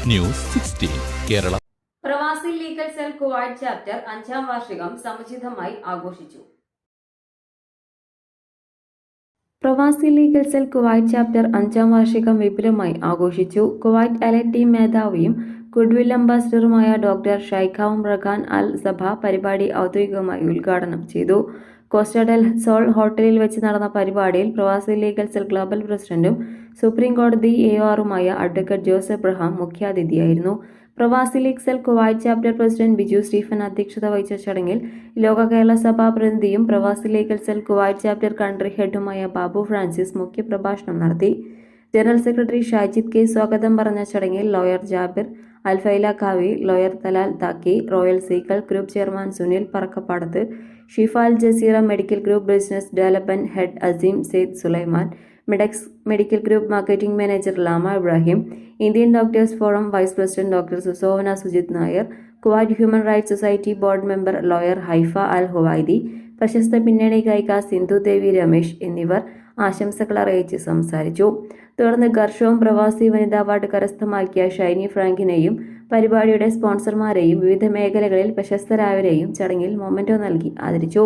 News 16 Kerala. പ്രവാസി legal cell Kuwait chapter 5ാം വാർഷികം സമുചിതമായി ആഘോഷിച്ചു. പ്രവാസി ലീഗൽ സെൽ കുവൈറ്റ് ചാപ്റ്റർ 5ാം വാർഷികം വിപുലമായി ആഘോഷിച്ചു. കുവൈറ്റ് എലൈറ്റ് ടീം മേധാവിയും ഗുഡ്വിൽ അംബാസിഡറുമായ ഡോക്ടർ ഷൈഖാം റഖാൻ അൽ സഭ പരിപാടി ഔദ്യോഗികമായി ഉദ്ഘാടനം ചെയ്തു. കോസ്റ്റ ഡെൽ സോൾ ഹോട്ടലിൽ വെച്ച് നടന്ന പരിപാടിയിൽ പ്രവാസി ലീഗൽ സെൽ ഗ്ലോബൽ പ്രസിഡന്റും സുപ്രീം കോടതി AORുമായ അഡ്വക്കേറ്റ് ജോസ് എബ്രഹാം മുഖ്യാതിഥിയായിരുന്നു. Pravasi league cell Kuwait chapter president Biju Stephen അധ്യക്ഷത വഹിച്ച ചടങ്ങിൽ ലോക കേരള സഭാ പ്രതിനിധിയും Pravasi legal cell Kuwait chapter country ഹെഡുമായ ബാബു ഫ്രാൻസിസ് മുഖ്യപ്രഭാഷണം നടത്തി. ജനറൽ സെക്രട്ടറി ഷാജിദ് കെ സ്വാഗതം പറഞ്ഞ ചടങ്ങിൽ ലോയർ ജാബിർ അൽഫൈല കാവി, ലോയർ തലാൽ താക്കി, റോയൽ സീക്കൽ group chairman Sunil Parakkapadath, Shifa Al Jazeera medical group business development head Azeem Saeed Sulaiman, Medex medical group marketing manager Lama Ibrahim, Indian doctors forum vice president doctor Susovana Sujith Nair, Kuwait human rights society board member lawyer Haifa Al Huwaidi, പ്രശസ്ത പിന്നണി ഗായിക സിന്ധു ദേവി രമേശ് എന്നിവർ ആശംസകൾ അറിയിച്ച് സംസാരിച്ചു. തുടർന്ന് ഗർഷവും പ്രവാസി വനിതാ അവാർഡ് കരസ്ഥമാക്കിയ ഷൈനി ഫ്രാങ്കിനെയും പരിപാടിയുടെ സ്പോൺസർമാരെയും വിവിധ മേഖലകളിൽ പ്രശസ്തരായവരെയും ചടങ്ങിൽ മൊമെന്റോ നൽകി ആദരിച്ചു.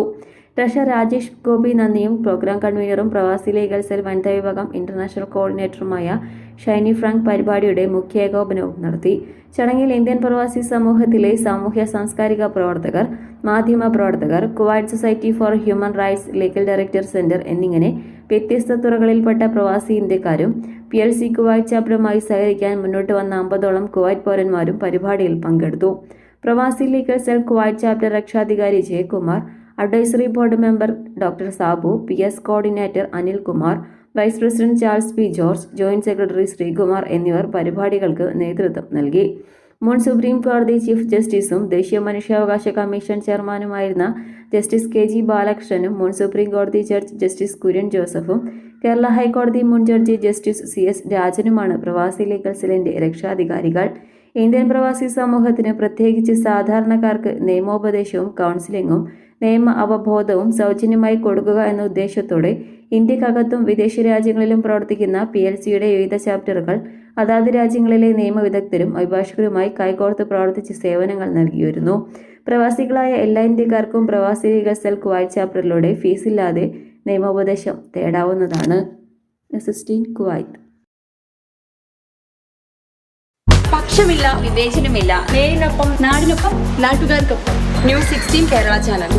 ട്രഷറർ രാജേഷ് ഗോപി നന്ദിയും പ്രോഗ്രാം കൺവീനറും പ്രവാസി ലീഗൽ സെൽ വനിതാ വിഭാഗം ഇന്റർനാഷണൽ കോർഡിനേറ്ററുമായ ഷൈനി ഫ്രാങ്ക് പരിപാടിയുടെ മുഖ്യ ഏകോപനവും നടത്തി. ചടങ്ങിൽ ഇന്ത്യൻ പ്രവാസി സമൂഹത്തിലെ സാമൂഹ്യ സാംസ്കാരിക പ്രവർത്തകർ, മാധ്യമ പ്രവർത്തകർ, Kuwait society for human rights legal director centre എന്നിങ്ങനെ വ്യത്യസ്ത തുറകളിൽപ്പെട്ട പ്രവാസി ഇന്ത്യക്കാരും PLC കുവൈറ്റ് ചാപ്റ്ററുമായി സഹകരിക്കാൻ മുന്നോട്ട് വന്ന 50ഓളം കുവൈറ്റ് പൗരന്മാരും പരിപാടിയിൽ പങ്കെടുത്തു. പ്രവാസി ലീഗൽ സെൽ കുവൈറ്റ് ചാപ്റ്റർ രക്ഷാധികാരി Jayakumar, advisory board member doctor Sabu, PS coordinator Anil Kumar, vice president Charles P George, joint secretary Sreekumar എന്നിവർ പരിപാടികൾക്ക് നേതൃത്വം നൽകി. മുൻ സുപ്രീം കോടതി ചീഫ് ജസ്റ്റിസും ദേശീയ മനുഷ്യാവകാശ കമ്മീഷൻ ചെയർമാനുമായിരുന്ന ജസ്റ്റിസ് KG ബാലകൃഷ്ണനും മുൻ സുപ്രീം കോടതി ജഡ്ജ് ജസ്റ്റിസ് കുര്യൻ ജോസഫും കേരള ഹൈക്കോടതി മുൻ ജഡ്ജി ജസ്റ്റിസ് CS രാജനുമാണ് പ്രവാസി ലീഗൽ സെല്ലിന്റെ രക്ഷാധികാരികൾ. ഇന്ത്യൻ പ്രവാസി സമൂഹത്തിന് പ്രത്യേകിച്ച് സാധാരണക്കാർക്ക് നിയമോപദേശവും കൗൺസിലിംഗും നിയമ അവബോധവും സൗജന്യമായി കൊടുക്കുക എന്ന ഉദ്ദേശത്തോടെ ഇന്ത്യക്കകത്തും വിദേശ രാജ്യങ്ങളിലും പ്രവർത്തിക്കുന്ന PLCയുടെ വിവിധ ചാപ്റ്ററുകൾ അതാത് രാജ്യങ്ങളിലെ നിയമവിദഗ്ധരും അഭിഭാഷകരുമായി കൈകോർത്ത് പ്രവർത്തിച്ച് സേവനങ്ങൾ നൽകിവരുന്നു. പ്രവാസികളായ എല്ലാ ഇന്ത്യക്കാർക്കും പ്രവാസി ലീഗൽ സെൽ കുവൈറ്റ് ചാപ്റ്ററിലൂടെ ഫീസില്ലാതെ നിയമോപദേശം തേടാവുന്നതാണ്. കുവൈറ്റ്. പക്ഷമില്ല, വിവേചനമില്ല. നേരിനൊപ്പം, നാടിനൊപ്പം, നാട്ടുകാർക്കൊപ്പം. News 16 Kerala channel.